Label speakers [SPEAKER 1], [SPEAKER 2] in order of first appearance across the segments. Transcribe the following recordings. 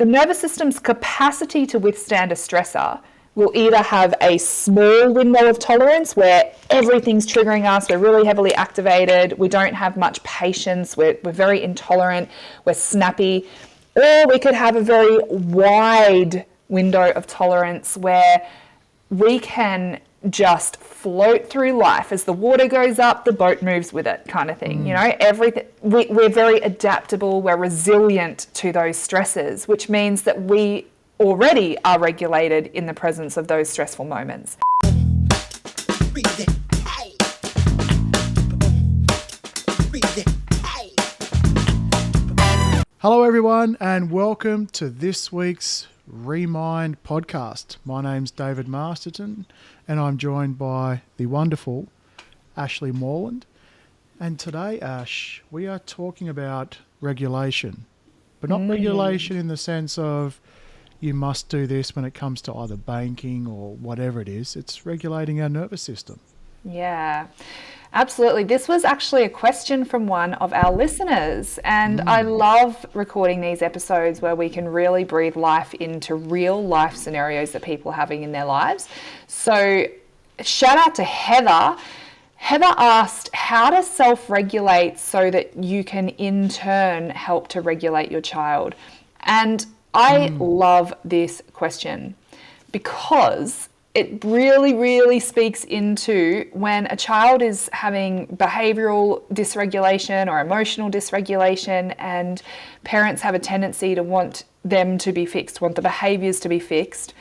[SPEAKER 1] The nervous system's capacity to withstand a stressor will either have a small window of tolerance where everything's triggering us, we're really heavily activated, we don't have much patience, we're very intolerant, we're snappy, or we could have a very wide window of tolerance where we can just float through life. As the water goes up, the boat moves with it, kind of thing. You know, everything. We're very adaptable, we're resilient to those stresses, which means that we already are regulated in the presence of those stressful moments.
[SPEAKER 2] Hello everyone, and welcome to this week's Remind podcast. My name's David Masterton, and I'm joined by the wonderful Ashleigh Moreland. And today, Ash, we are talking about regulation, but not regulation in the sense of you must do this when it comes to either banking or whatever it is. It's regulating our nervous system.
[SPEAKER 1] Yeah, absolutely. This was actually a question from one of our listeners, and I love recording these episodes where we can really breathe life into real life scenarios that people are having in their lives. So shout out to Heather. Heather asked how to self-regulate so that you can in turn help to regulate your child. And I love this question because it really, really speaks into when a child is having behavioural dysregulation or emotional dysregulation, and parents have a tendency to want them to be fixed, want the behaviours to be fixed,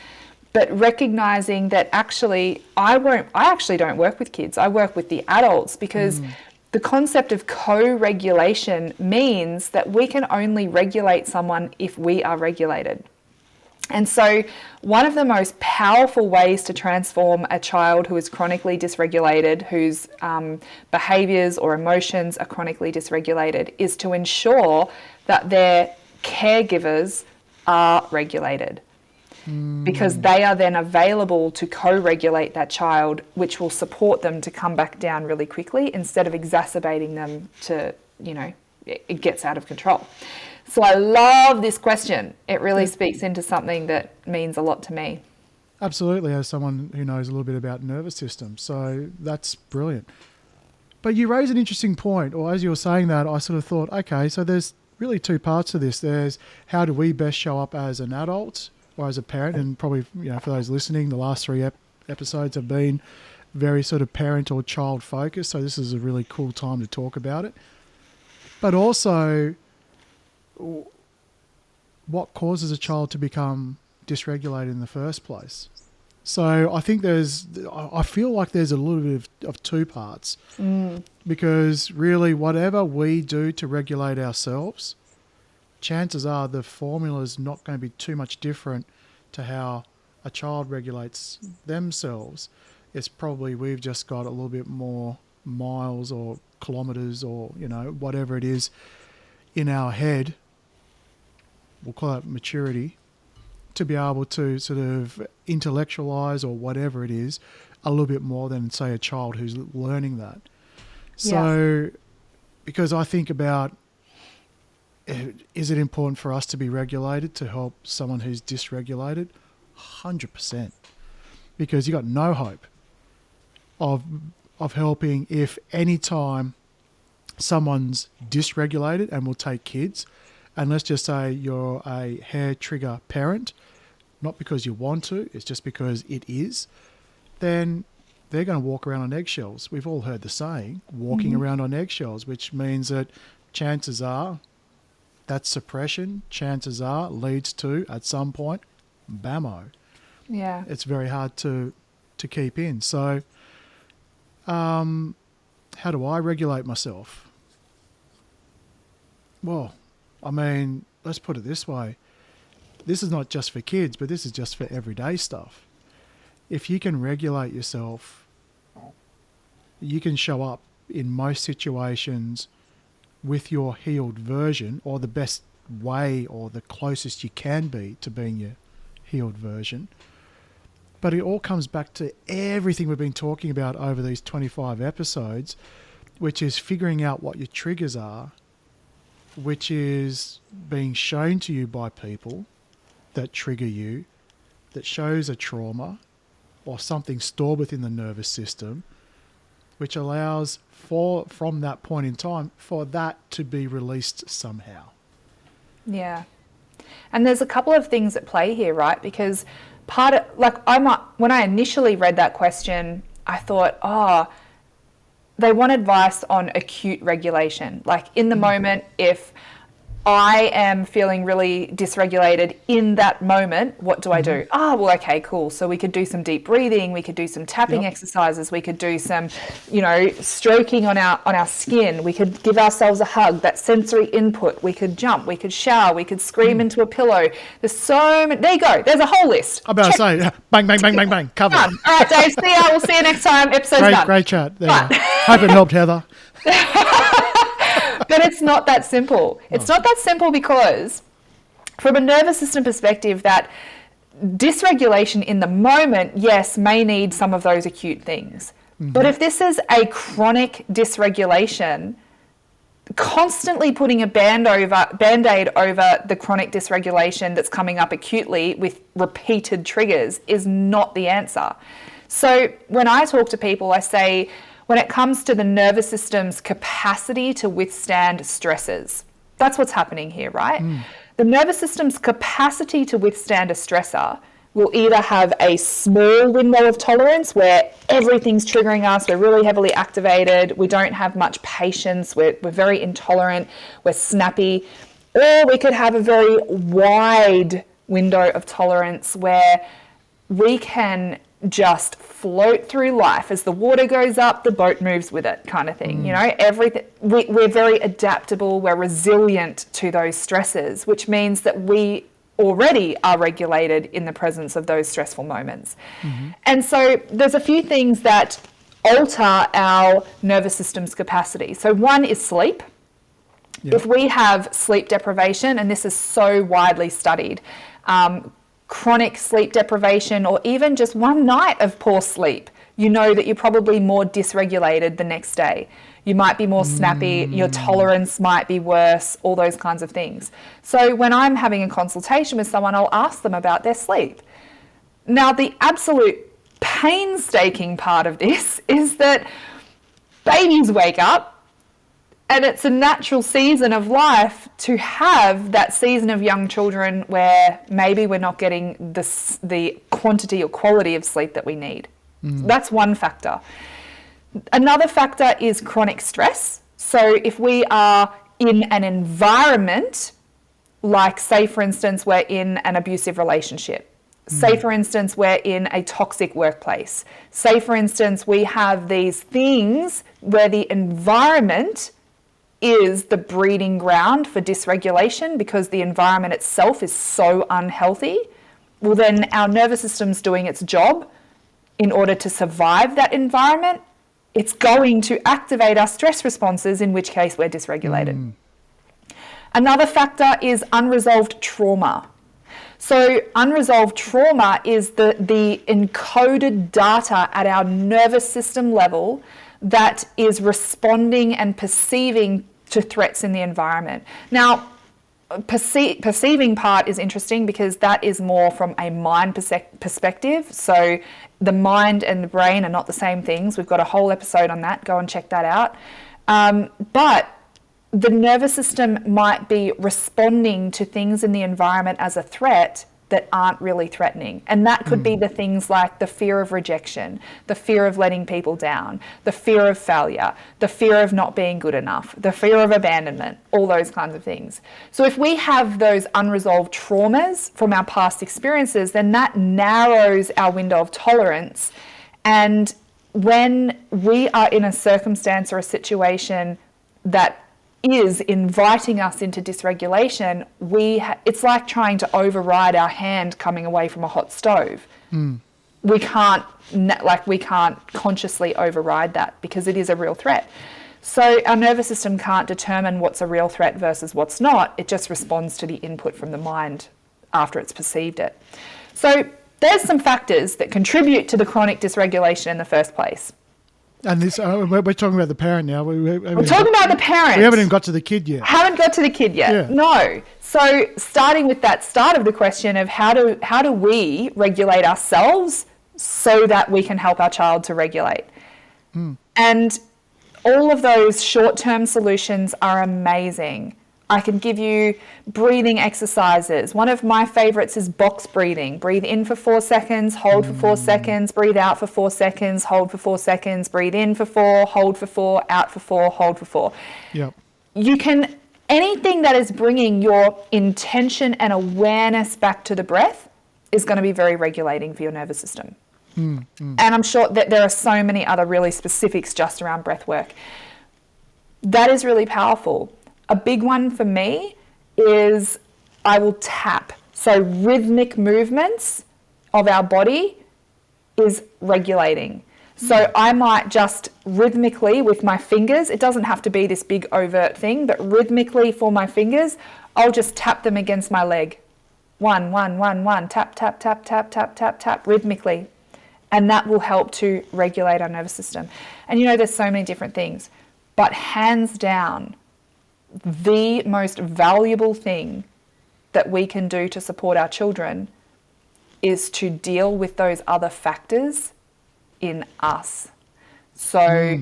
[SPEAKER 1] but recognising that actually I actually don't work with kids, I work with the adults, because the concept of co-regulation means that we can only regulate someone if we are regulated. And so one of the most powerful ways to transform a child who is chronically dysregulated, whose behaviours or emotions are chronically dysregulated, is to ensure that their caregivers are regulated. Because they are then available to co-regulate that child, which will support them to come back down really quickly instead of exacerbating them to, it gets out of control. So I love this question. It really speaks into something that means a lot to me.
[SPEAKER 2] Absolutely, as someone who knows a little bit about nervous system. So that's brilliant. But you raise an interesting point, or as you were saying that, I sort of thought, okay, so there's really two parts to this. There's how do we best show up as an adult or as a parent, and probably, for those listening, the last three episodes have been very sort of parent or child focused. So this is a really cool time to talk about it. But also, what causes a child to become dysregulated in the first place? So I think I feel like there's a little bit of two parts, because really whatever we do to regulate ourselves, chances are the formula is not going to be too much different to how a child regulates themselves. It's probably we've just got a little bit more miles or kilometres or, whatever it is in our head, we'll call it maturity, to be able to sort of intellectualize or whatever it is a little bit more than, say, a child who's learning that. So, because I think about, is it important for us to be regulated to help someone who's dysregulated? 100%. Because you got no hope of helping if any time someone's dysregulated, and we'll take kids, and let's just say you're a hair trigger parent, not because you want to, it's just because it is, then they're going to walk around on eggshells. We've all heard the saying, walking around on eggshells, which means that chances are that suppression, chances are, leads to, at some point, bammo.
[SPEAKER 1] Yeah.
[SPEAKER 2] It's very hard to keep in. So how do I regulate myself? Well, I mean, let's put it this way. This is not just for kids, but this is just for everyday stuff. If you can regulate yourself, you can show up in most situations with your healed version, or the best way or the closest you can be to being your healed version. But it all comes back to everything we've been talking about over these 25 episodes, which is figuring out what your triggers are, which is being shown to you by people, that trigger you, that shows a trauma or something stored within the nervous system, which allows from that point in time for that to be released somehow.
[SPEAKER 1] Yeah. And there's a couple of things at play here, right? Because when I initially read that question, I thought, they want advice on acute regulation. Like in the moment, if I am feeling really dysregulated in that moment, what do I do? Okay, cool. So we could do some deep breathing. We could do some tapping exercises. We could do some, stroking on our skin. We could give ourselves a hug, that sensory input. We could jump. We could shower. We could scream into a pillow. There's so many. There you go. There's a whole list.
[SPEAKER 2] I'm about to say, bang, bang, bang, bang, bang. Cover.
[SPEAKER 1] Done. All right, Dave. See ya. We'll see you next time. Episode's done.
[SPEAKER 2] Great chat. There you go. Hope it helped, Heather.
[SPEAKER 1] But it's not that simple. It's not that simple because from a nervous system perspective, that dysregulation in the moment, yes, may need some of those acute things. But if this is a chronic dysregulation, constantly putting a band-aid over the chronic dysregulation that's coming up acutely with repeated triggers is not the answer. So when I talk to people, I say, when it comes to the nervous system's capacity to withstand stresses, that's what's happening here, right? The nervous system's capacity to withstand a stressor will either have a small window of tolerance where everything's triggering us, we're really heavily activated, we don't have much patience, we're very intolerant, we're snappy, or we could have a very wide window of tolerance where we can just float through life. As the water goes up, the boat moves with it, kind of thing. Everything. We're very adaptable. We're resilient to those stresses, which means that we already are regulated in the presence of those stressful moments. And so there's a few things that alter our nervous system's capacity. So one is sleep. If we have sleep deprivation, and this is so widely studied, chronic sleep deprivation, or even just one night of poor sleep, you know that you're probably more dysregulated the next day. You might be more snappy, your tolerance might be worse, all those kinds of things. So when I'm having a consultation with someone, I'll ask them about their sleep. Now, the absolute painstaking part of this is that babies wake up, and it's a natural season of life to have that season of young children where maybe we're not getting the quantity or quality of sleep that we need. That's one factor. Another factor is chronic stress. So if we are in an environment, like say for instance, we're in an abusive relationship, say for instance, we're in a toxic workplace, say for instance, we have these things where the environment is the breeding ground for dysregulation because the environment itself is so unhealthy, well then our nervous system's doing its job in order to survive that environment. It's going to activate our stress responses, in which case we're dysregulated. Another factor is unresolved trauma. So unresolved trauma is the encoded data at our nervous system level that is responding and perceiving to threats in the environment. Now, perceiving part is interesting because that is more from a mind perspective. So the mind and the brain are not the same things. We've got a whole episode on that. Go and check that out. But the nervous system might be responding to things in the environment as a threat that aren't really threatening. And that could be the things like the fear of rejection, the fear of letting people down, the fear of failure, the fear of not being good enough, the fear of abandonment, all those kinds of things. So if we have those unresolved traumas from our past experiences, then that narrows our window of tolerance. And when we are in a circumstance or a situation that is inviting us into dysregulation, it's like trying to override our hand coming away from a hot stove. We can't consciously override that because it is a real threat. So our nervous system can't determine what's a real threat versus what's not. It just responds to the input from the mind after it's perceived it. So there's some factors that contribute to the chronic dysregulation in the first place.
[SPEAKER 2] And this, we're talking about the parent now.
[SPEAKER 1] We're talking about the parent.
[SPEAKER 2] We haven't even got to the kid yet.
[SPEAKER 1] Haven't got to the kid yet. Yeah. No. So starting with that start of the question of how do we regulate ourselves so that we can help our child to regulate? And all of those short-term solutions are amazing. I can give you breathing exercises. One of my favorites is box breathing. Breathe in for 4 seconds, hold for 4 seconds, breathe out for 4 seconds, hold for 4 seconds, breathe in for 4, hold for 4, out for 4, hold for 4.
[SPEAKER 2] Yep.
[SPEAKER 1] You can, anything that is bringing your intention and awareness back to the breath is going to be very regulating for your nervous system. And I'm sure that there are so many other really specifics just around breath work. That is really powerful. A big one for me is I will tap. So rhythmic movements of our body is regulating. So I might just rhythmically with my fingers, it doesn't have to be this big overt thing, but rhythmically for my fingers, I'll just tap them against my leg. 1, 1, 1, 1, tap, tap, tap, tap, tap, tap, tap, rhythmically. And that will help to regulate our nervous system. And you know, there's so many different things, but hands down, the most valuable thing that we can do to support our children is to deal with those other factors in us. So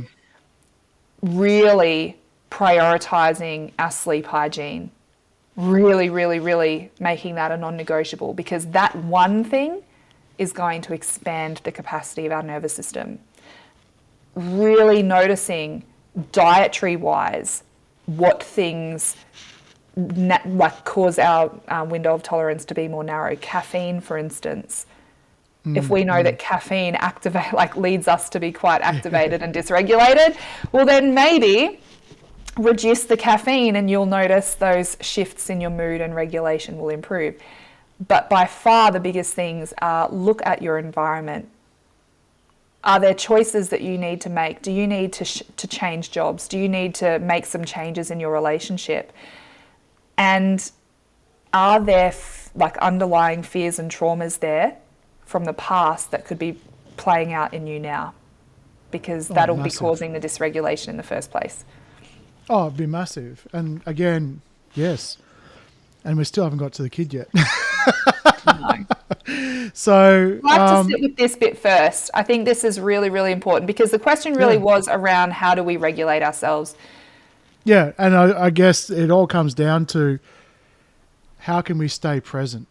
[SPEAKER 1] really prioritizing our sleep hygiene, really, really, really making that a non-negotiable, because that one thing is going to expand the capacity of our nervous system. Really noticing dietary-wise what things like cause our window of tolerance to be more narrow. Caffeine, for instance. If we know that caffeine leads us to be quite activated and dysregulated, well then maybe reduce the caffeine and you'll notice those shifts in your mood and regulation will improve. But by far the biggest things are look at your environment. Are there choices that you need to make? Do you need to change jobs? Do you need to make some changes in your relationship? And are there underlying fears and traumas there from the past that could be playing out in you now? Because that'll be causing the dysregulation in the first place.
[SPEAKER 2] Oh, it'd be massive. And again, yes. And we still haven't got to the kid yet.
[SPEAKER 1] No.
[SPEAKER 2] So
[SPEAKER 1] I have to sit with this bit first. I think this is really, really important because the question really was around how do we regulate ourselves?
[SPEAKER 2] Yeah, and I guess it all comes down to how can we stay present?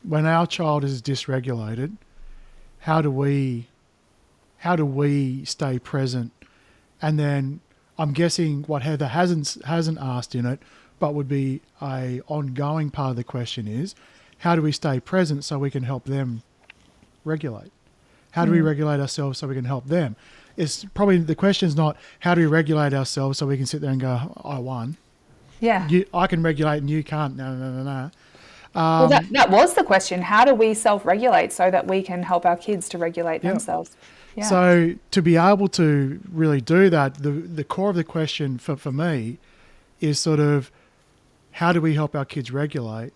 [SPEAKER 2] When our child is dysregulated, how do we stay present? And then I'm guessing what Heather hasn't asked in it, but would be a ongoing part of the question is, how do we stay present so we can help them regulate? How do we regulate ourselves so we can help them? It's probably the question is not how do we regulate ourselves so we can sit there and go, I won.
[SPEAKER 1] Yeah.
[SPEAKER 2] I can regulate and you can't. No.
[SPEAKER 1] Well, that was the question. How do we self-regulate so that we can help our kids to regulate themselves? Yeah.
[SPEAKER 2] So to be able to really do that, the core of the question for me is sort of how do we help our kids regulate?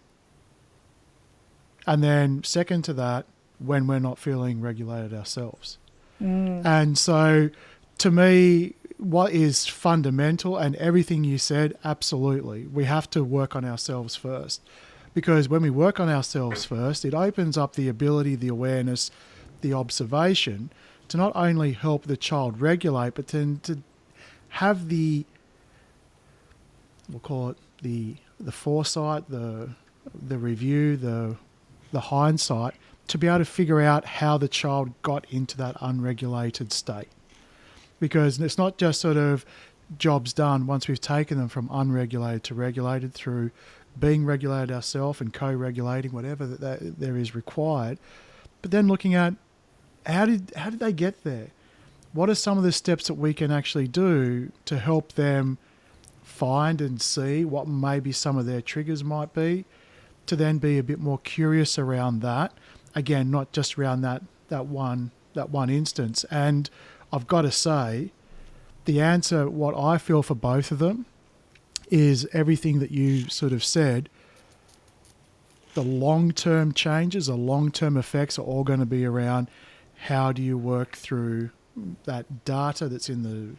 [SPEAKER 2] And then second to that, when we're not feeling regulated ourselves. And so to me, what is fundamental and everything you said, absolutely, we have to work on ourselves first. Because when we work on ourselves first, it opens up the ability, the awareness, the observation to not only help the child regulate, but then to have the, we'll call it the foresight, the review, the hindsight, to be able to figure out how the child got into that unregulated state. Because it's not just sort of jobs done once we've taken them from unregulated to regulated through being regulated ourselves and co-regulating whatever that there is required, but then looking at how did they get there? What are some of the steps that we can actually do to help them find and see what maybe some of their triggers might be, to then be a bit more curious around that. Again, not just around that one instance. And I've got to say, the answer, what I feel for both of them, is everything that you sort of said. The long-term changes, the long-term effects are all going to be around how do you work through that data that's in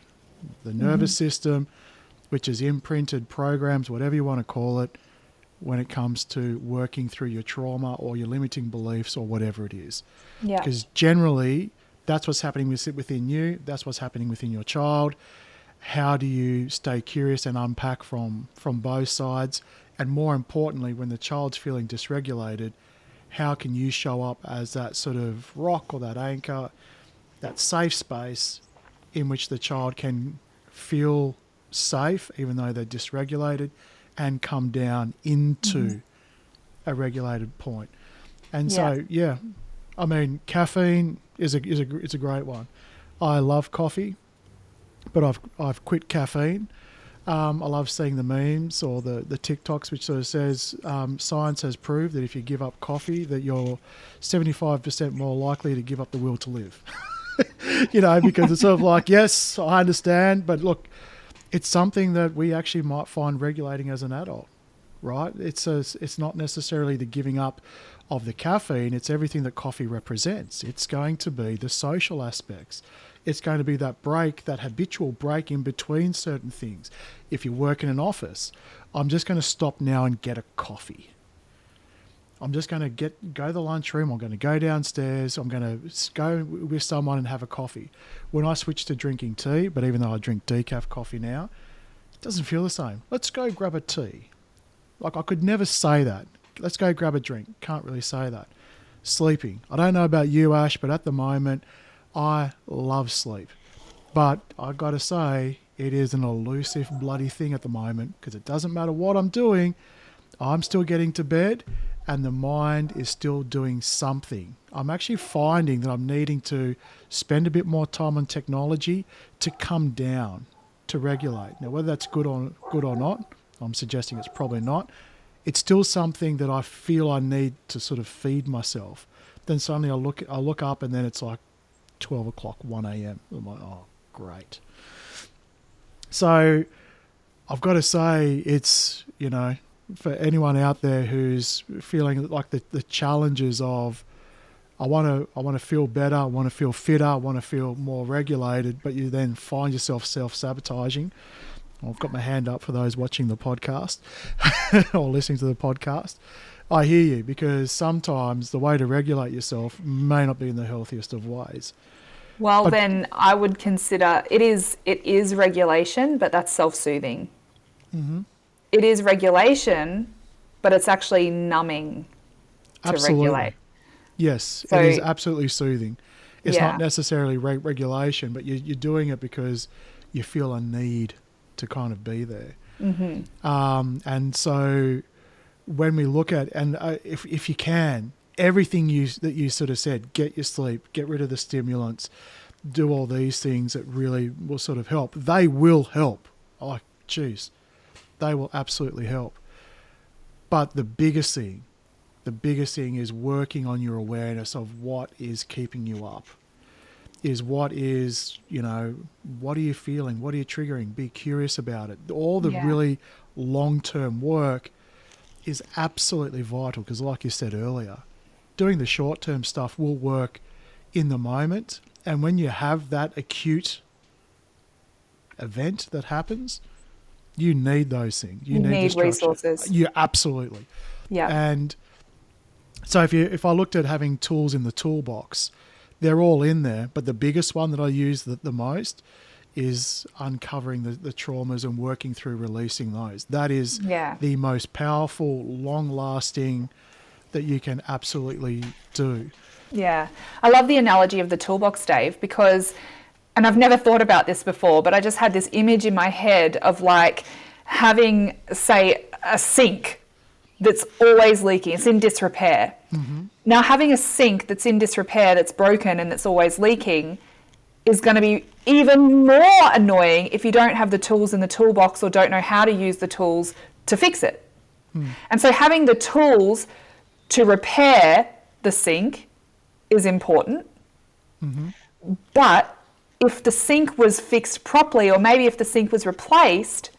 [SPEAKER 2] the nervous system, which is imprinted programs, whatever you want to call it, when it comes to working through your trauma or your limiting beliefs or whatever it is.
[SPEAKER 1] Yeah.
[SPEAKER 2] Because generally, that's what's happening within you. That's what's happening within your child. How do you stay curious and unpack from both sides? And more importantly, when the child's feeling dysregulated, how can you show up as that sort of rock or that anchor, that safe space in which the child can feel safe, even though they're dysregulated, and come down into a regulated point. And so, I mean, caffeine is a great one. I love coffee, but I've quit caffeine. I love seeing the memes or the TikToks, which sort of says science has proved that if you give up coffee, that you're 75% more likely to give up the will to live. Because it's sort of like, yes, I understand, but look, it's something that we actually might find regulating as an adult, right? It's not necessarily the giving up of the caffeine. It's everything that coffee represents. It's going to be the social aspects. It's going to be that break, that habitual break in between certain things. If you work in an office, I'm just going to stop now and get a coffee. I'm just going to go to the lunchroom. I'm going to go downstairs. I'm going to go with someone and have a coffee. When I switch to drinking tea, but even though I drink decaf coffee now, it doesn't feel the same. Let's go grab a tea. Like, I could never say that. Let's go grab a drink. Can't really say that. Sleeping. I don't know about you, Ash, but at the moment, I love sleep. But I've got to say, it is an elusive bloody thing at the moment, because it doesn't matter what I'm doing, I'm still getting to bed and the mind is still doing something. I'm actually finding that I'm needing to spend a bit more time on technology to come down, to regulate. Now, whether that's good or not, I'm suggesting it's probably not. It's still something that I feel I need to sort of feed myself. Then suddenly I look up and then it's like 12 o'clock, 1 a.m. I'm like, oh, great. So I've got to say, it's, for anyone out there who's feeling like the challenges of, I want to feel better, I want to feel fitter, I want to feel more regulated, but you then find yourself self-sabotaging. I've got my hand up for those watching the podcast or listening to the podcast. I hear you, because sometimes the way to regulate yourself may not be in the healthiest of ways.
[SPEAKER 1] Well, then I would consider it is regulation, but that's self-soothing. Mm-hmm. It is regulation, but it's actually numbing to regulate.
[SPEAKER 2] Yes, so, it is absolutely soothing. It's not necessarily regulation, but you're doing it because you feel a need to kind of be there. Mm-hmm. And so when we look at, and if you can, everything that you sort of said, get your sleep, get rid of the stimulants, do all these things that really will sort of help. They will help. Oh, geez. They will absolutely help. But the biggest thing is working on your awareness of what is keeping you up. What are you feeling? What are you triggering? Be curious about it. All the really long-term work is absolutely vital, because like you said earlier, doing the short-term stuff will work in the moment. And when you have that acute event that happens, you need those things. You need
[SPEAKER 1] resources.
[SPEAKER 2] You absolutely.
[SPEAKER 1] Yeah.
[SPEAKER 2] And so if I looked at having tools in the toolbox, they're all in there. But the biggest one that I use the most is uncovering the traumas and working through releasing those. That is the most powerful, long-lasting that you can absolutely do.
[SPEAKER 1] Yeah. I love the analogy of the toolbox, Dave, because, and I've never thought about this before, but I just had this image in my head of like having, say, a sink that's always leaking. It's in disrepair. Mm-hmm. Now, having a sink that's in disrepair, that's broken and that's always leaking, is going to be even more annoying if you don't have the tools in the toolbox or don't know how to use the tools to fix it. And so having the tools to repair the sink is important. Mm-hmm. But if the sink was fixed properly, or maybe if the sink was replaced,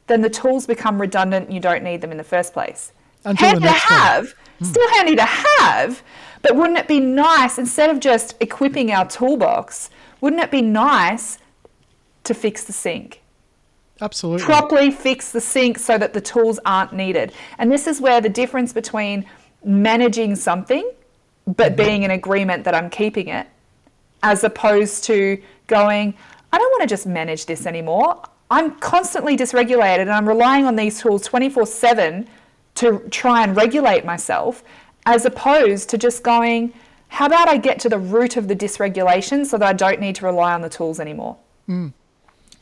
[SPEAKER 1] then the tools become redundant and you don't need them in the first place. Handy to have, still handy to have, but wouldn't it be nice, instead of just equipping our toolbox wouldn't it be nice to fix the sink?
[SPEAKER 2] Absolutely.
[SPEAKER 1] Properly fix the sink so that the tools aren't needed. And this is where the difference between managing something but being in agreement that I'm keeping it, as opposed to going, I don't want to just manage this anymore. I'm constantly dysregulated and I'm relying on these tools 24/7 to try and regulate myself, as opposed to just going, how about I get to the root of the dysregulation so that I don't need to rely on the tools anymore? And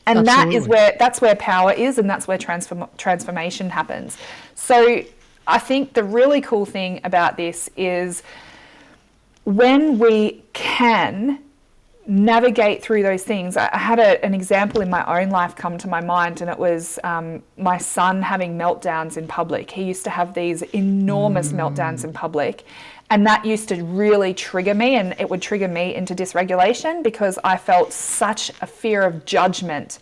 [SPEAKER 2] Absolutely.
[SPEAKER 1] that's where power is, and that's where transformation happens. So I think the really cool thing about this is when we can navigate through those things. I had an example in my own life come to my mind, and it was my son having meltdowns in public. He used to have these enormous meltdowns in public, and that used to really trigger me, and it would trigger me into dysregulation because I felt such a fear of judgment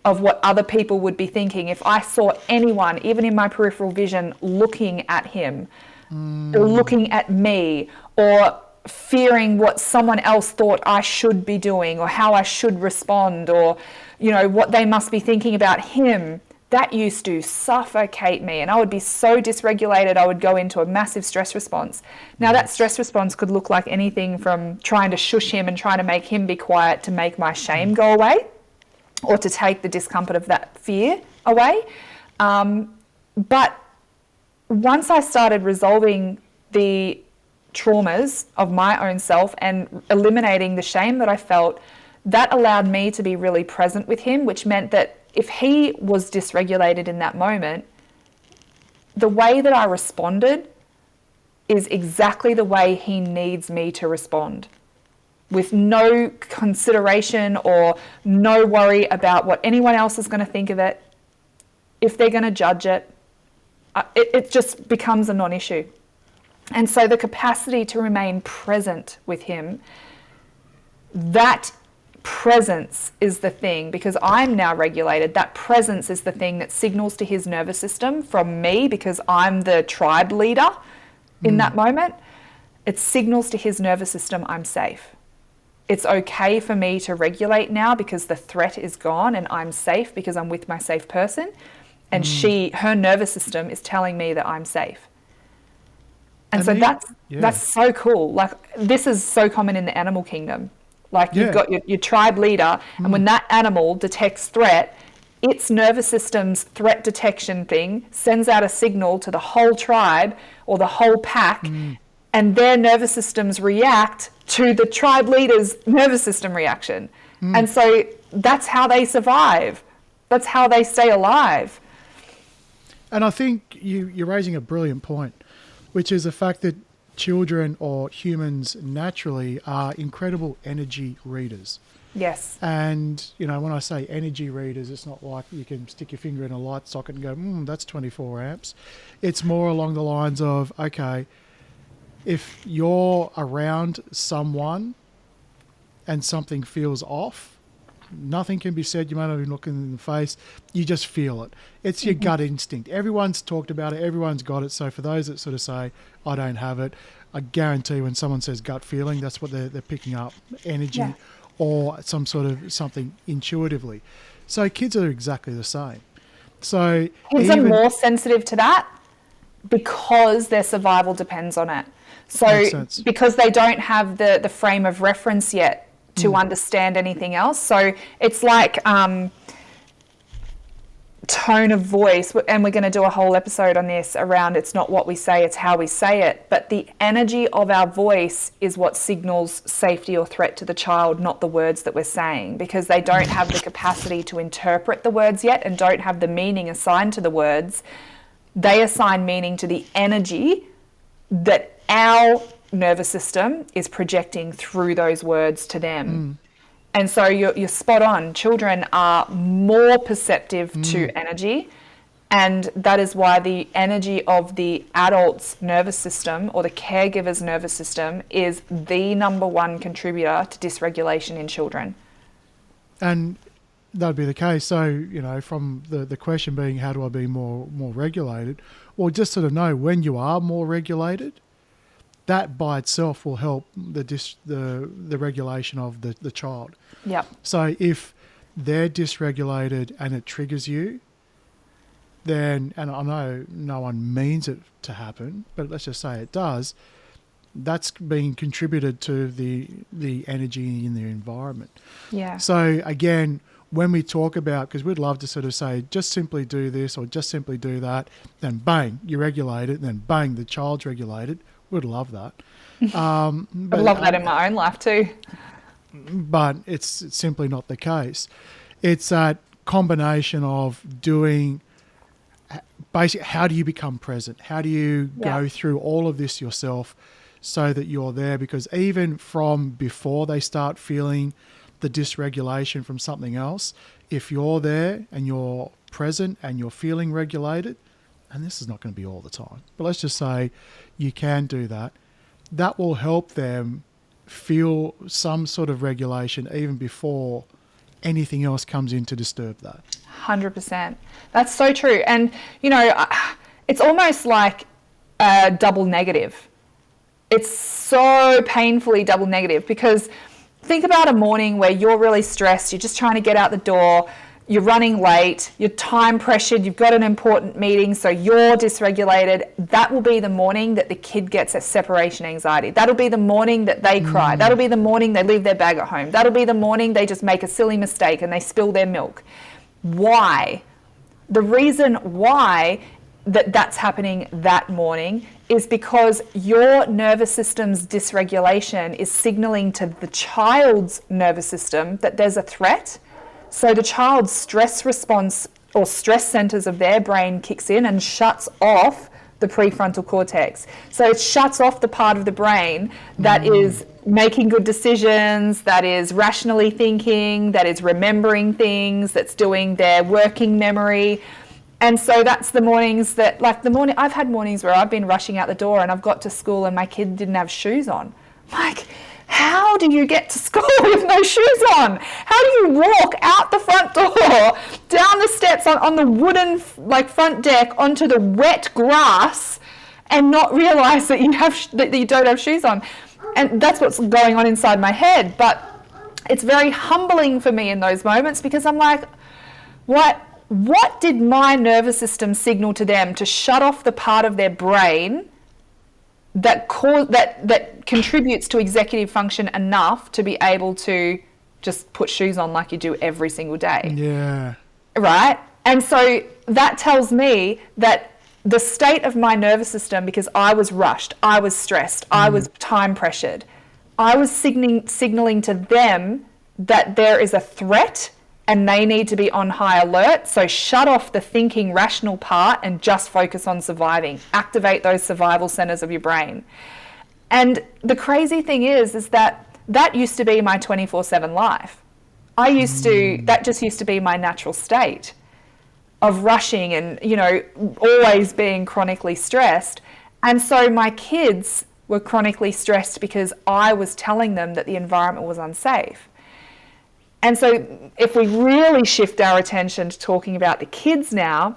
[SPEAKER 1] of what other people would be thinking if I saw anyone, even in my peripheral vision, looking at him or looking at me, or fearing what someone else thought I should be doing or how I should respond, or, you know, what they must be thinking about him. That used to suffocate me, and I would be so dysregulated I would go into a massive stress response. Now that stress response could look like anything from trying to shush him and trying to make him be quiet to make my shame go away, or to take the discomfort of that fear away. But once I started resolving the traumas of my own self and eliminating the shame that I felt, that allowed me to be really present with him, which meant that if he was dysregulated in that moment, the way that I responded is exactly the way he needs me to respond, with no consideration or no worry about what anyone else is going to think of it. If they're going to judge it, it just becomes a non-issue. And so the capacity to remain present with him, that presence is the thing, because I'm now regulated. That presence is the thing that signals to his nervous system from me, because I'm the tribe leader in that moment. It signals to his nervous system, I'm safe. It's okay for me to regulate now because the threat is gone, and I'm safe because I'm with my safe person. And her nervous system is telling me that I'm safe. And so that's so cool. Like, this is so common in the animal kingdom. Like, you've got your tribe leader, and when that animal detects threat, its nervous system's threat detection thing sends out a signal to the whole tribe or the whole pack, and their nervous systems react to the tribe leader's nervous system reaction. And so that's how they survive. That's how they stay alive.
[SPEAKER 2] And I think you're raising a brilliant point, which is the fact that children or humans naturally are incredible energy readers.
[SPEAKER 1] Yes.
[SPEAKER 2] And, you know, when I say energy readers, it's not like you can stick your finger in a light socket and go, that's 24 amps. It's more along the lines of, okay, if you're around someone and something feels off, nothing can be said. You might not even look in the face. You just feel it. It's your gut instinct. Everyone's talked about it. Everyone's got it. So for those that sort of say, I don't have it, I guarantee when someone says gut feeling, that's what they're picking up, energy or some sort of something intuitively. So kids are exactly the same. So
[SPEAKER 1] kids are more sensitive to that because their survival depends on it. So because they don't have the frame of reference yet to understand anything else. So it's like tone of voice, and we're going to do a whole episode on this around it's not what we say, it's how we say it. But the energy of our voice is what signals safety or threat to the child, not the words that we're saying, because they don't have the capacity to interpret the words yet and don't have the meaning assigned to the words. They assign meaning to the energy that our nervous system is projecting through those words to them. And so you're spot on. Children are more perceptive to energy, and that is why the energy of the adult's nervous system or the caregiver's nervous system is the number one contributor to dysregulation in children.
[SPEAKER 2] And that'd be the case. So, you know, from the question being, how do I be more regulated? Well, just sort of know when you are more regulated, that by itself will help the regulation of the child.
[SPEAKER 1] Yep.
[SPEAKER 2] So if they're dysregulated and it triggers you, then, and I know no one means it to happen, but let's just say it does, that's being contributed to the energy in the environment.
[SPEAKER 1] Yeah.
[SPEAKER 2] So again, when we talk about, because we'd love to sort of say, just simply do this or just simply do that, then bang, you're regulated, and then bang, the child's regulated. We'd love that.
[SPEAKER 1] I'd love that in my own life too.
[SPEAKER 2] But it's simply not the case. It's that combination of doing, basically, how do you become present? How do you go through all of this yourself so that you're there? Because even from before they start feeling the dysregulation from something else, if you're there and you're present and you're feeling regulated, and this is not going to be all the time, but let's just say you can do that, that will help them feel some sort of regulation even before anything else comes in to disturb that.
[SPEAKER 1] 100%. That's so true. And, it's almost like a double negative. It's so painfully double negative, because think about a morning where you're really stressed, you're just trying to get out the door, you're running late, you're time pressured, you've got an important meeting, so you're dysregulated. That will be the morning that the kid gets a separation anxiety. That'll be the morning that they cry. That'll be the morning they leave their bag at home. That'll be the morning they just make a silly mistake and they spill their milk. Why? The reason why that's happening that morning is because your nervous system's dysregulation is signaling to the child's nervous system that there's a threat. So the child's stress response or stress centers of their brain kicks in and shuts off the prefrontal cortex. So it shuts off the part of the brain that is making good decisions, that is rationally thinking, that is remembering things, that's doing their working memory. And so that's the mornings that, like the morning, I've had mornings where I've been rushing out the door and I've got to school and my kid didn't have shoes on. Like, how do you get to school with no shoes on? How do you walk out the front door, down the steps on the wooden front deck onto the wet grass and not realize that you don't have shoes on? And that's what's going on inside my head. But it's very humbling for me in those moments, because I'm like, what did my nervous system signal to them to shut off the part of their brain that contributes to executive function enough to be able to just put shoes on like you do every single day?
[SPEAKER 2] Yeah.
[SPEAKER 1] Right? And so that tells me that the state of my nervous system, because I was rushed, I was stressed, I was time pressured, I was signaling to them that there is a threat and they need to be on high alert. So shut off the thinking, rational part and just focus on surviving. Activate those survival centers of your brain. And the crazy thing is that used to be my 24/7 life. That just used to be my natural state of rushing and, always being chronically stressed. And so my kids were chronically stressed because I was telling them that the environment was unsafe. And so if we really shift our attention to talking about the kids now,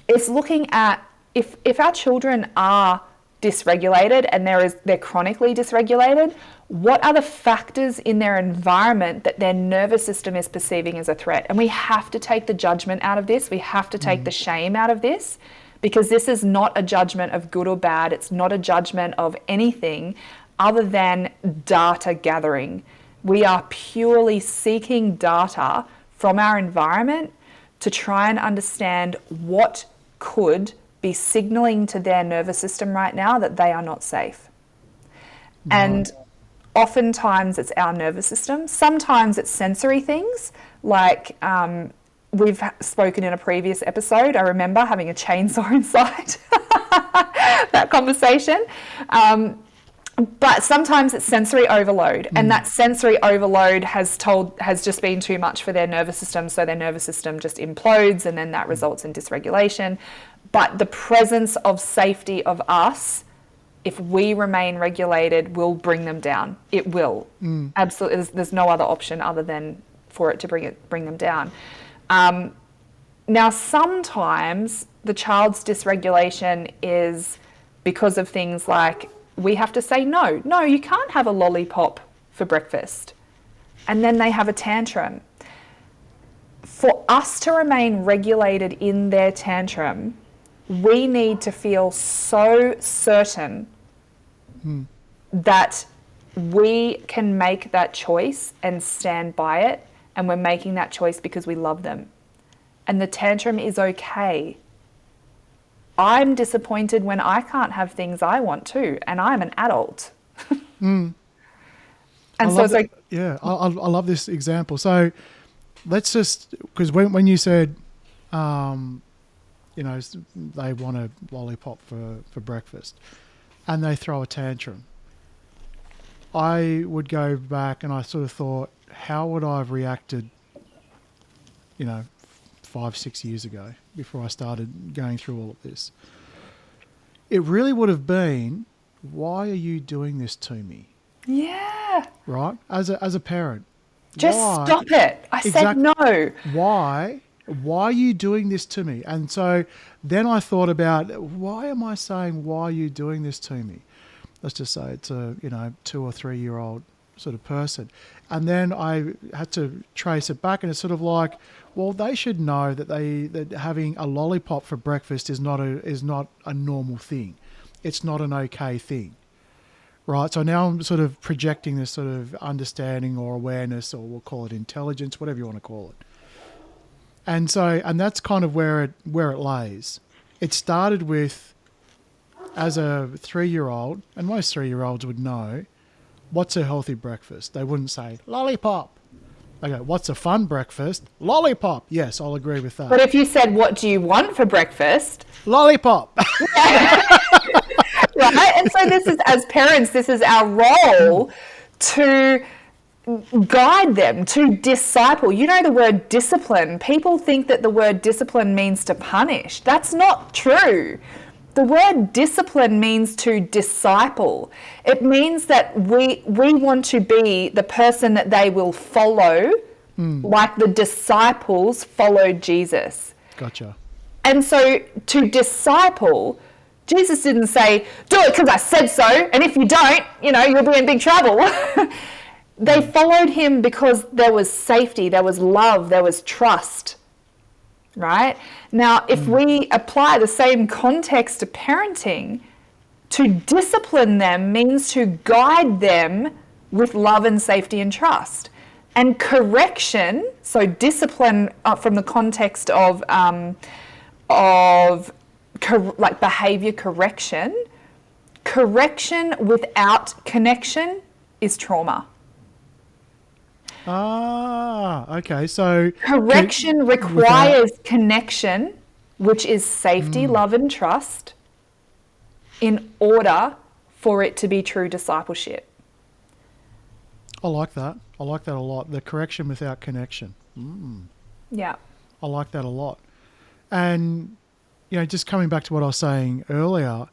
[SPEAKER 1] it's looking at if our children are dysregulated and they're chronically dysregulated, what are the factors in their environment that their nervous system is perceiving as a threat? And we have to take the judgment out of this. We have to take the shame out of this, because this is not a judgment of good or bad. It's not a judgment of anything other than data gathering. We are purely seeking data from our environment to try and understand what could be signaling to their nervous system right now that they are not safe. And oftentimes it's our nervous system. Sometimes it's sensory things, like we've spoken in a previous episode. I remember having a chainsaw inside that conversation. But sometimes it's sensory overload, and that sensory overload has just been too much for their nervous system, so their nervous system just implodes, and then that results in dysregulation. But the presence of safety of us, if we remain regulated, will bring them down. It will. Absolutely. There's no other option other than for it to bring them down. Now, sometimes the child's dysregulation is because of things like we have to say, no, you can't have a lollipop for breakfast. And then they have a tantrum. For us to remain regulated in their tantrum, we need to feel so certain that we can make that choice and stand by it, and we're making that choice because we love them. And the tantrum is okay. I'm disappointed when I can't have things I want to, and I'm an adult. And so it's like...
[SPEAKER 2] Yeah, I love this example. So let's just, because when you said, you know, they want a lollipop for breakfast and they throw a tantrum, I would go back and I sort of thought, how would I have reacted, you know, 5-6 years ago before I started going through all of this? It really would have been, why are you doing this to me?
[SPEAKER 1] Yeah.
[SPEAKER 2] Right? As a parent.
[SPEAKER 1] Just stop it. I said no.
[SPEAKER 2] Why are you doing this to me? And so then I thought about, why am I saying, why are you doing this to me? Let's just say it's a, 2 or 3 year old sort of person. And then I had to trace it back, and it's sort of like, well, they should know that having a lollipop for breakfast is not a normal thing. It's not an okay thing. Right, so now I'm sort of projecting this sort of understanding or awareness, or we'll call it intelligence, whatever you want to call it. And that's kind of where it lays. It started with, as a 3-year-old, and most 3-year-olds would know, what's a healthy breakfast? They wouldn't say, lollipop. They go, what's a fun breakfast? Lollipop. Yes, I'll agree with that.
[SPEAKER 1] But if you said, what do you want for breakfast?
[SPEAKER 2] Lollipop.
[SPEAKER 1] Right? And so this is, as parents, this is our role to guide them, to disciple. You know the word discipline. People think that the word discipline means to punish. That's not true. The word discipline means to disciple. It means that we want to be the person that they will follow, like the disciples followed Jesus.
[SPEAKER 2] Gotcha.
[SPEAKER 1] And so to disciple, Jesus didn't say, do it because I said so, and if you don't, you'll be in big trouble. They followed him because there was safety, there was love, there was trust, right? Now, if we apply the same context to parenting, to discipline them means to guide them with love and safety and trust. And correction, so discipline from the context of behavior correction without connection is trauma.
[SPEAKER 2] Okay. So
[SPEAKER 1] correction requires connection, which is safety, love, and trust, in order for it to be true discipleship.
[SPEAKER 2] I like that. I like that a lot. The correction without connection.
[SPEAKER 1] Yeah.
[SPEAKER 2] I like that a lot. And, just coming back to what I was saying earlier,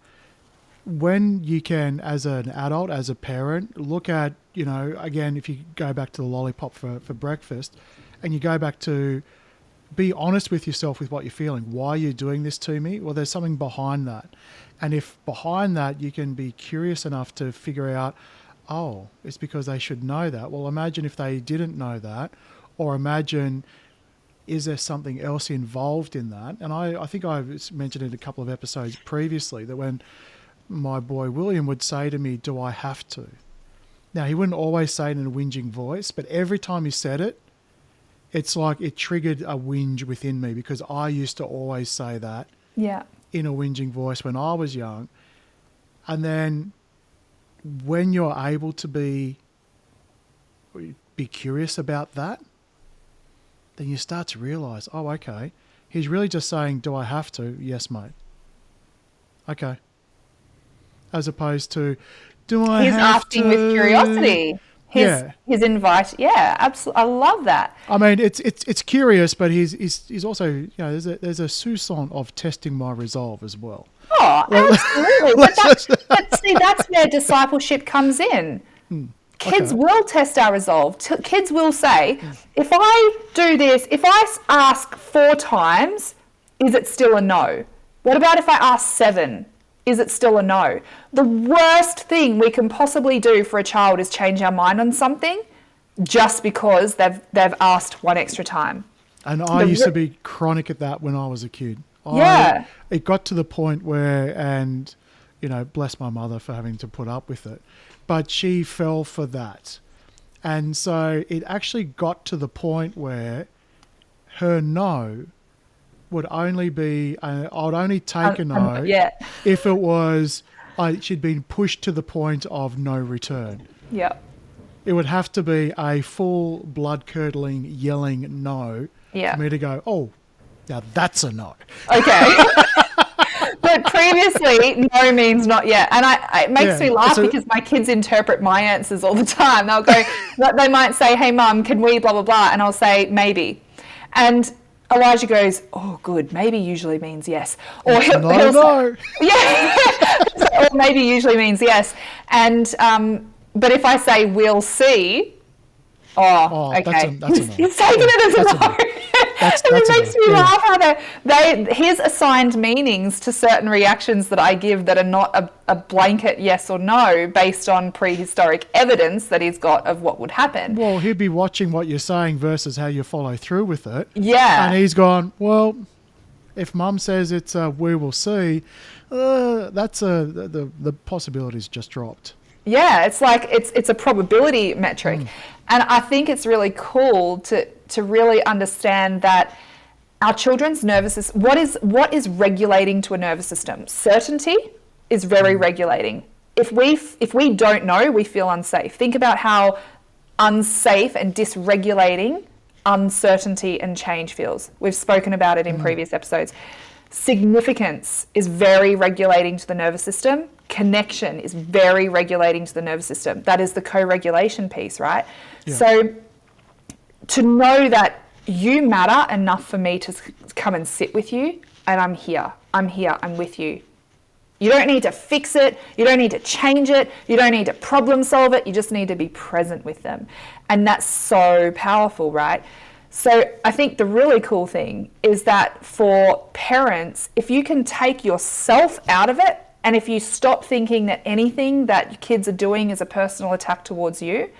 [SPEAKER 2] when you can, as an adult, as a parent, look at, again, if you go back to the lollipop for breakfast, and you go back to be honest with yourself with what you're feeling. Why are you doing this to me? Well, there's something behind that. And if behind that you can be curious enough to figure out, oh, it's because they should know that. Well, imagine if they didn't know that, or imagine, is there something else involved in that? And I think I mentioned in a couple of episodes previously that when my boy William would say to me, do I have to? Now, he wouldn't always say it in a whinging voice, but every time he said it, it's like it triggered a whinge within me, because I used to always say that in a whinging voice when I was young. And then when you're able to be curious about that, then you start to realize, oh, okay, he's really just saying, do I have to? Yes, mate. Okay. As opposed to, do I have to? He's
[SPEAKER 1] asking with curiosity. His invite. Yeah, absolutely. I love that.
[SPEAKER 2] I mean, it's curious, but he's also, there's a soupçon of testing my resolve as well.
[SPEAKER 1] Oh, absolutely. But see, that's where discipleship comes in. Kids will test our resolve. Kids will say, if I do this, if I ask 4 times, is it still a no? What about if I ask 7? is it still a no? The worst thing we can possibly do for a child is change our mind on something just because they've asked one extra time.
[SPEAKER 2] And I used to be chronic at that when I was a kid. It got to the point where, and, you know, bless my mother for having to put up with it, but she fell for that. And so it actually got to the point where her no would only be, I would only take a no if it was, she'd been pushed to the point of no return.
[SPEAKER 1] Yeah.
[SPEAKER 2] It would have to be a full blood-curdling, yelling no for me to go, oh, now that's a no.
[SPEAKER 1] Okay. But previously, no means not yet. And it makes me laugh because my kids interpret my answers all the time. They'll go, they might say, hey, Mum, can we blah, blah, blah? And I'll say, maybe. And Elijah goes, oh, good. Maybe usually means yes. Or he'll
[SPEAKER 2] no.
[SPEAKER 1] Or maybe usually means yes. And, but if I say, we'll see, okay.
[SPEAKER 2] That's a no.
[SPEAKER 1] He's taking it as a no. It makes me laugh how he's assigned meanings to certain reactions that I give that are not a blanket yes or no based on prehistoric evidence that he's got of what would happen.
[SPEAKER 2] Well, he'd be watching what you're saying versus how you follow through with it.
[SPEAKER 1] Yeah.
[SPEAKER 2] And he's gone, well, if Mum says it's we will see, that's the possibility's just dropped.
[SPEAKER 1] Yeah, it's like it's a probability metric. And I think it's really cool to really understand that our children's nervous system, what is regulating to a nervous system? Certainty is very regulating. If we don't know, we feel unsafe. Think about how unsafe and dysregulating uncertainty and change feels. We've spoken about it in previous episodes. Significance is very regulating to the nervous system. Connection is very regulating to the nervous system. That is the co-regulation piece, right? Yeah. So to know that you matter enough for me to come and sit with you, and I'm here, I'm with you. You don't need to fix it. You don't need to change it. You don't need to problem solve it. You just need to be present with them. And that's so powerful, right? So I think the really cool thing is that for parents, if you can take yourself out of it, and if you stop thinking that anything that your kids are doing is a personal attack towards you,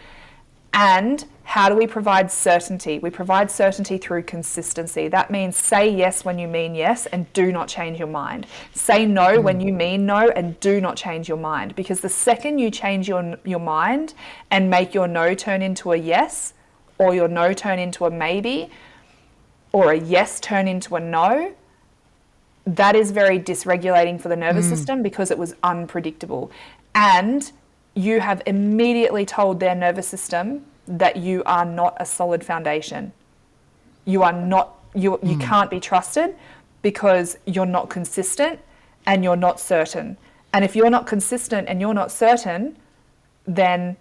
[SPEAKER 1] and how do we provide certainty? We provide certainty through consistency. That means say yes when you mean yes and do not change your mind. Say no when you mean no and do not change your mind. Because the second you change your mind and make your no turn into a yes, or your no turn into a maybe, or a yes turn into a no, that is very dysregulating for the nervous system because it was unpredictable. And you have immediately told their nervous system that you are not a solid foundation. You are not, you can't be trusted because you're not consistent and you're not certain. And if you're not consistent and you're not certain, then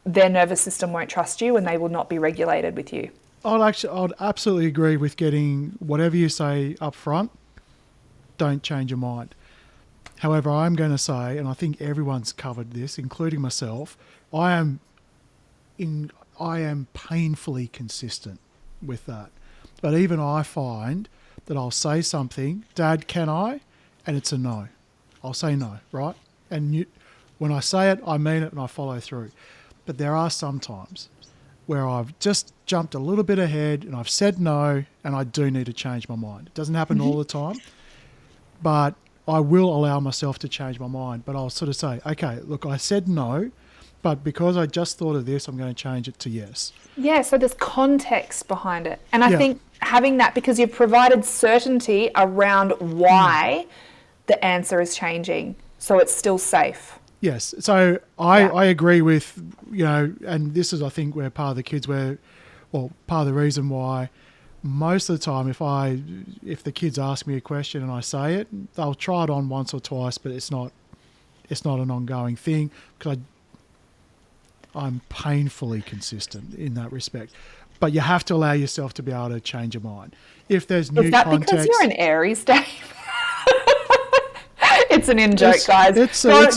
[SPEAKER 1] their nervous system won't trust you and they will not be regulated with you.
[SPEAKER 2] I'd absolutely agree with getting whatever you say up front, don't change your mind. However, I'm going to say, and I think everyone's covered this, including myself, I am painfully consistent with that. But even I find that I'll say something, Dad, can I? And it's a no. I'll say no, right? And when I say it, I mean it and I follow through. But there are some times where I've just jumped a little bit ahead and I've said no and I do need to change my mind. It doesn't happen all the time, but I will allow myself to change my mind. But I'll sort of say, okay, look, I said no, but because I just thought of this, I'm going to change it to yes.
[SPEAKER 1] Yeah, so there's context behind it. And I think having that, because you've provided certainty around why the answer is changing, so it's still safe.
[SPEAKER 2] Yes. So I agree with, and this is, I think, where part of the kids part of the reason why most of the time if the kids ask me a question and I say it, they'll try it on once or twice, but it's not an ongoing thing because I'm painfully consistent in that respect. But you have to allow yourself to be able to change your mind. If there's new context... Is that because you're
[SPEAKER 1] an Aries, Dave? It's an in-joke, guys.
[SPEAKER 2] It's a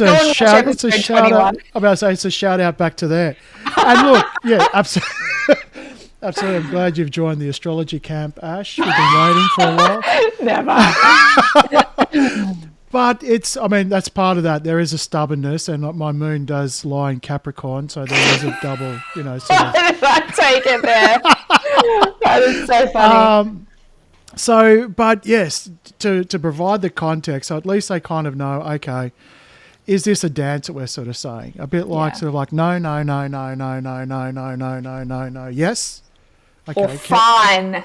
[SPEAKER 2] shout out. I'm about to say it's a shout out back to there. And look, yeah, absolutely. Absolutely. I'm glad you've joined the astrology camp, Ash. We've been waiting for a while.
[SPEAKER 1] Never.
[SPEAKER 2] But that's part of that. There is a stubbornness, and my moon does lie in Capricorn, so there is a double, sort of.
[SPEAKER 1] I take it there. That is so funny.
[SPEAKER 2] But yes, to provide the context, so at least they kind of know, okay, is this a dance that we're sort of saying? A bit like sort of like, no, no, no, no, no, no, no, no, no, no, no, no, yes? Okay.
[SPEAKER 1] Or fine.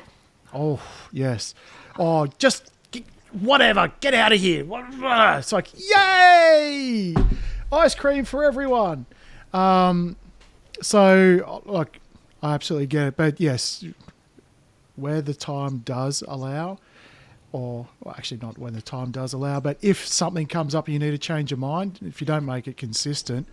[SPEAKER 2] Oh, yes. Oh, just whatever, get out of here. It's like, yay! Ice cream for everyone. So, like, I absolutely get it. But yes, where the time does allow, or well, actually not when the time does allow, but if something comes up and you need to change your mind, if you don't make it consistent,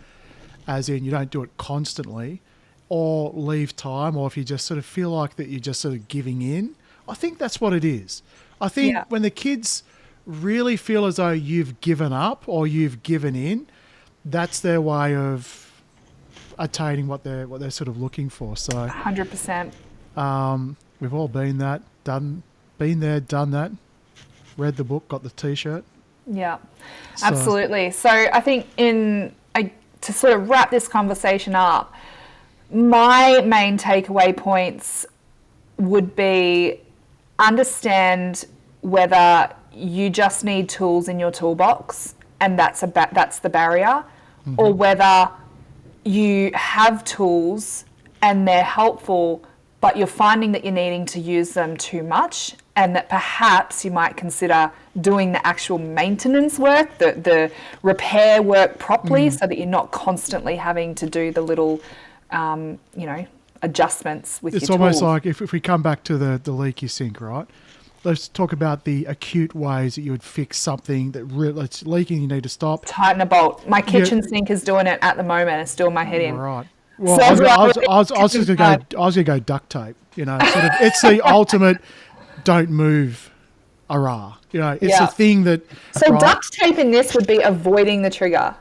[SPEAKER 2] as in you don't do it constantly, or leave time, or if you just sort of feel like that you're just sort of giving in, I think that's what it is. I think when the kids really feel as though you've given up or you've given in, that's their way of attaining what they're sort of looking for. So
[SPEAKER 1] 100%.
[SPEAKER 2] We've all been there, done that, read the book, got the T-shirt.
[SPEAKER 1] Yeah, absolutely. So I think to sort of wrap this conversation up, my main takeaway points would be understand whether you just need tools in your toolbox and that's the barrier, or whether you have tools and they're helpful, but you're finding that you're needing to use them too much, and that perhaps you might consider doing the actual maintenance work, the repair work properly, so that you're not constantly having to do the little, adjustments with your tools.
[SPEAKER 2] It's almost like if we come back to the leaky sink, right? Let's talk about the acute ways that you would fix something that's leaking. You need to stop.
[SPEAKER 1] Tighten a bolt. My kitchen sink is doing it at the moment. It's doing my head in.
[SPEAKER 2] Right. Well, so I was going to go duct tape. Sort of. It's the ultimate. Don't move. Hurrah. It's a thing that.
[SPEAKER 1] So duct taping this would be avoiding the trigger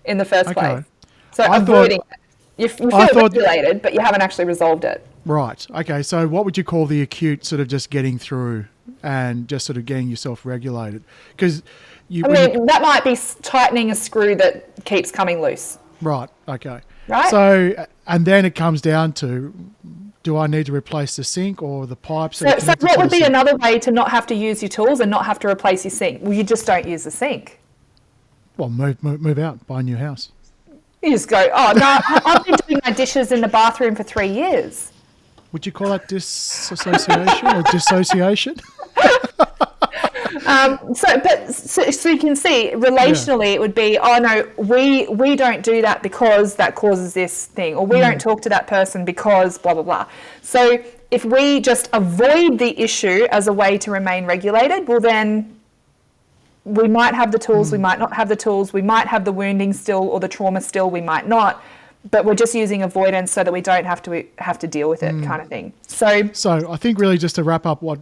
[SPEAKER 1] in the first place. So avoiding it. You feel regulated, but you haven't actually resolved it.
[SPEAKER 2] Right. Okay. So what would you call the acute sort of just getting through and just sort of getting yourself regulated? Because
[SPEAKER 1] that might be tightening a screw that keeps coming loose.
[SPEAKER 2] Right. Okay.
[SPEAKER 1] Right.
[SPEAKER 2] So, and then it comes down to, do I need to replace the sink or the pipes?
[SPEAKER 1] So what would be another way to not have to use your tools and not have to replace your sink? Well, you just don't use the sink.
[SPEAKER 2] Well, move out, buy a new house.
[SPEAKER 1] You just go, oh, no, I've been doing my dishes in the bathroom for 3 years.
[SPEAKER 2] Would you call that disassociation or dissociation?
[SPEAKER 1] So you can see, relationally, it would be, oh, no, we don't do that because that causes this thing, or we don't talk to that person because blah, blah, blah. So if we just avoid the issue as a way to remain regulated, well, then we might have the tools, we might not have the tools, we might have the wounding still or the trauma still, we might not, but we're just using avoidance so that we don't have to deal with it, kind of thing. So
[SPEAKER 2] I think really just to wrap up what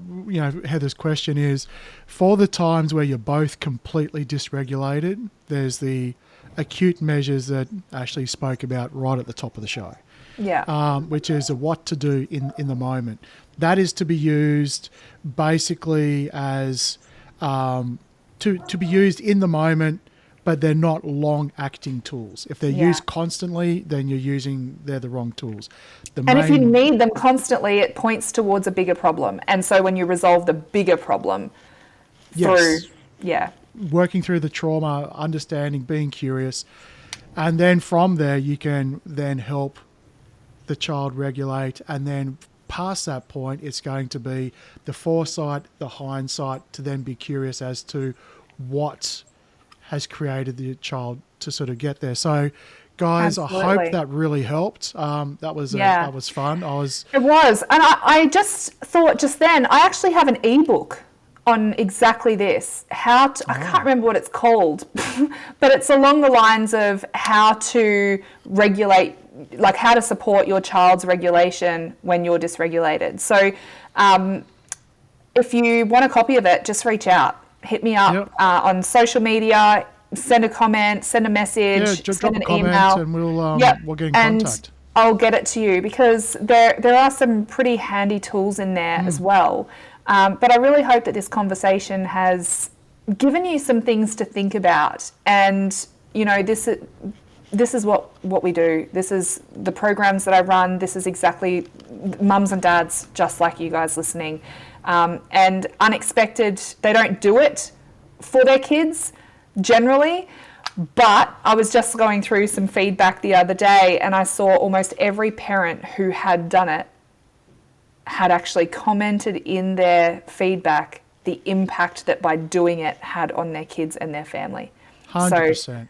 [SPEAKER 2] Heather's question is, for the times where you're both completely dysregulated, there's the acute measures that Ashleigh spoke about right at the top of the show.
[SPEAKER 1] Yeah.
[SPEAKER 2] Which is what to do in the moment. That is to be used basically as to be used in the moment, but they're not long-acting tools. If they're used constantly, then they're the wrong tools.
[SPEAKER 1] If you need them constantly, it points towards a bigger problem. And so when you resolve the bigger problem through,
[SPEAKER 2] working through the trauma, understanding, being curious, and then from there you can then help the child regulate, and then past that point, it's going to be the foresight, the hindsight, to then be curious as to what has created the child to sort of get there. So, guys, absolutely. I hope that really helped. That was fun. It was,
[SPEAKER 1] and I just thought just then I actually have an ebook on exactly this. I can't remember what it's called, but it's along the lines of how to regulate, like how to support your child's regulation when you're dysregulated. So, if you want a copy of it, just reach out. Hit me up on social media, send a comment, send a message, send an email,
[SPEAKER 2] and we'll get in contact.
[SPEAKER 1] I'll get it to you, because there are some pretty handy tools in there as well. But I really hope that this conversation has given you some things to think about. And, you know, this is what we do. This is the programs that I run. This is exactly mums and dads just like you guys listening. And unexpected, they don't do it for their kids generally. But I was just going through some feedback the other day, and I saw almost every parent who had done it had actually commented in their feedback the impact that by doing it had on their kids and their family.
[SPEAKER 2] 100%.
[SPEAKER 1] So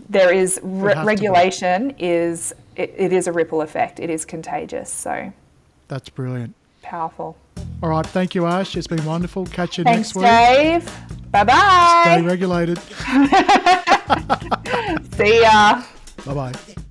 [SPEAKER 1] there is regulation is it is a ripple effect. It is contagious. So
[SPEAKER 2] that's brilliant.
[SPEAKER 1] Powerful.
[SPEAKER 2] All right, thank you, Ash. It's been wonderful. Catch you
[SPEAKER 1] Thanks,
[SPEAKER 2] next week.
[SPEAKER 1] Dave. Bye-bye.
[SPEAKER 2] Stay regulated.
[SPEAKER 1] See ya.
[SPEAKER 2] Bye-bye.